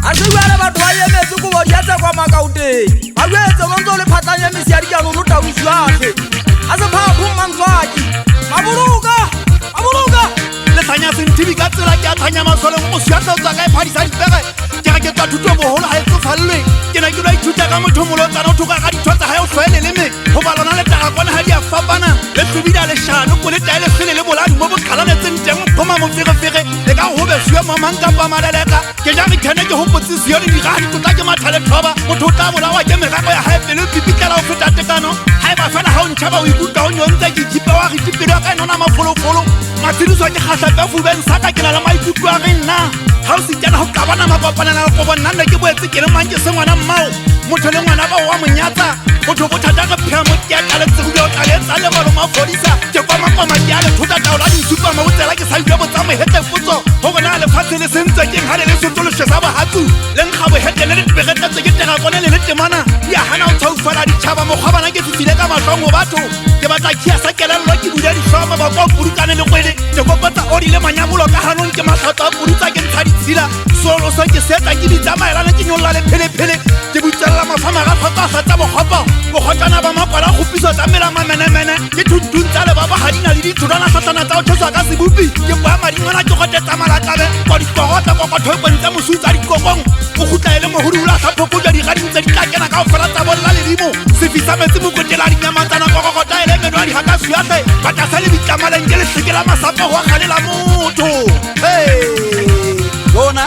a se bua le batho ba emetse ko bodi ya tsa kwa makauteng ba boetse montse o le phatlanya mesi ya dikano no tausiwahle a se phapho mantswaki maboloka le thanya sentibi ka tsela ke a thanya masole mo siatla tsa ka e phadisa dipege ke ga ke tla thuto boholo ha e tsofallwe ke na ke lo ithuta ka motho molotsana o thoka ga ditho tsa hae o hlwele leme ho ba lona le taga kwana ha di a fapana le tlubida le shano ko le taele kgele le boladi mo bo qalanetseng teng phoma mo fegefege le ka ho be siya mamang ka pamaleleka ke ja re thane ke ho potsisi yo le dirani tla ke mathale thoba motho tla bolawa ke merako ya hae pele pipitela o feta tekano ha e ba fela ha o ntshaba o ikutlwa o nyontse ke jipa wa re tipelo ka nona mafolofolo matsidiso ke kgahla ka fubeng saka ke na le maikutlo a re nna ha o sitjana ho qabana mapapana na go bona nna ke boetse ke le mang ke se ngwana mmao motho le ngwana ba wa monyatsa motho go thata ka phya mo ke a tla le tsego o tla le tsa le balo mafodisa ke kwa maqoma ke a le thuta taola di supa mo tsela ke sa ile botsa mo hete futso ho bona le fatshe le sentse ke ha le sotolo shesa ba hatsu le nkga bo hete le le begeta tse ke tega kone le temana ya hana o tsaufala di tshaba mo kgabana ke fifile ka mahlongo batho ke batla khia sa kelello ke bula di shoma ba kwa purukane le kwele ke kopata odi le manyabolo ka hanong ke mahlata a purutsa ke ntsha ditshila solo sa ke seta ke di tsamaelana ke nyolla le phele ke butsella mafama ga tlhotsa tsa bokgopo bokgotana ba mapala go pisa tsamela mamenemene ke thuntsa le ba ba hadina le ditholwana satana tsa o thosa ka sebupi ke ba madingwana ke gotetsa malakabe go dikogota kokotho ntse mosutsa dikokong o gutla ele mohurula sa phokotsa di gading tse di tla kena ka o fela tsa bolla le dimo se fisa metsi mo kotela di nyamatsana kokota ele menwa di haka suyate ba tla sa le bitlamaleng ke le sekela masapo go galela motho bona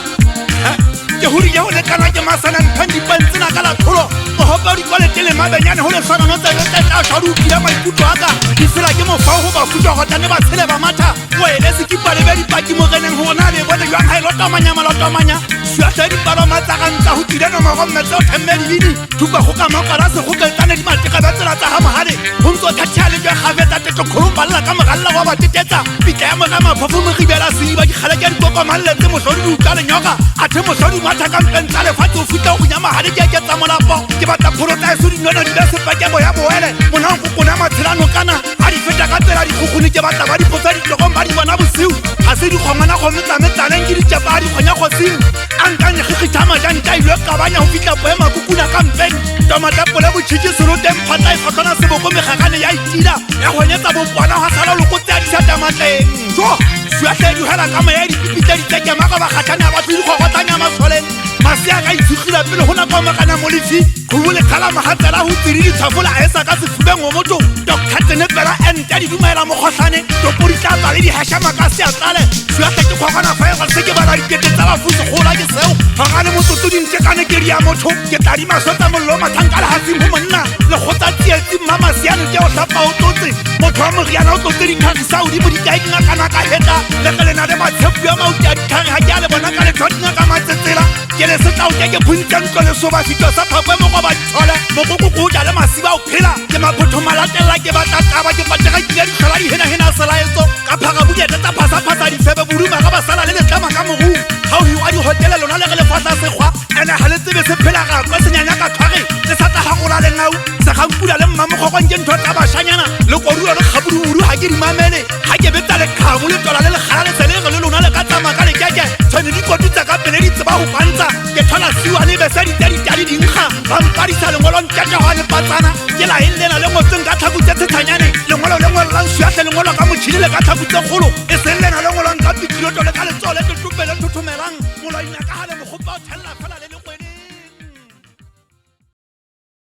ke huri ya ho lekana ke masana nthandi pantsena ka la tholo go hopa di kwale tele mabenyane ho le sana no tsa tsa sharu kila maikutlo aka di sela ke mo fa ho ba futwa go tane ba tshele ba matha wele se kipa le be di paki mo reneng ho na le bona jwa ha lo tomanya swa di palo matsa ka ntsa ho tile no mo mmetso themmedi bidi thuka go ka mapara se go keltane di mateka ba tsela tsa ha mohale ho ntso thathale jwa gabeta tetlo khulumba la ka mogalla wa ba tetsetsa pitla ya mo ga maphofo mo gibela se ba di khala ke di kokomalle tse mo hlodi utlwa le nyoka athe mo hlodi matha ka mpentsa le fatso futa go nyama hale ke tsa molapo ke batla phorota e sudi nono di bese pakemo ya boele mona go kona matshilano kana ha di feta ka tsela di khukune ke batla ba di potsa di tlogong ba di bona bosiu ha se di khomana go metlaneng ke di tshapa di khonya go sing ankanye khikithama jang ka ile ka banya ho fitla boema kukuna ka mpeng tomata pole bo tshitse solo teng phata e fatlana se boko megagane ya itila ya go nyetsa bo bona ha sala lo kotse a di sa tamatleng jo swa di hela ka moya di pipita di tseke maka ba khathana ba tshidi go gotanya masoleng masia ga itsugila pele hona kwa makana molifi go bole khala mahatsela ho tsiri di tshafula a esa ka sefubeng o motho dr tenepela ente di dumela mo khohlane to porita ba le di hashama ka se atlale swa ke khogana fa ga se ke ba di kete tsa ba fuso gola ke seo ga gane motho di ntsekane ke dia motho ke tadi masota mollo mathankala ha se mo monna le khotsa tsietsi mama siane ke o hlapa o totse motho wa moriana o totse di khagisa o di bodi ka ina kana ka heta le gele na le matshepu ya mauti a dikhare ha ke a le bona ka le thotna ka matsetsela ke le se tao ke phuntsang ko le soba fito sa phakwe mo go ba thola mo go go ja le masiba o phela ke maphotho malatella ke ba tataba ke patega ke di khala di hena selaetso ka phaga bukete tsa phasa di febe buruma ga ba sala le tlama ka mogu ha o hiwa di hotel lona le le fasa se khwa ena ha le tsebe se phela ga kwa senyanya ka thware le sa ta hagola le ngau se ga mpula le mmamo go go ntho tsa bashanyana le koruwa le khaburu ha ke di mamele ha ke betsa le khamu le tola le khala le sele le lona le ka tsama ka le keke tshwane di kotutsa ka pele di tseba ho pantsa ke thola siwa le besa di tadi dinkga ba mparisa lengolo ntjata ho le patsana ke la hellena le ngotseng ka thakutse tshanyane lengolo le ngolo la shuahle lengolo ka motšhini le ka thakutse kgolo e sellena lengolo nka pitilo to le ka le tsole tlo tupele thuthumelang molaina ka hale mo khopa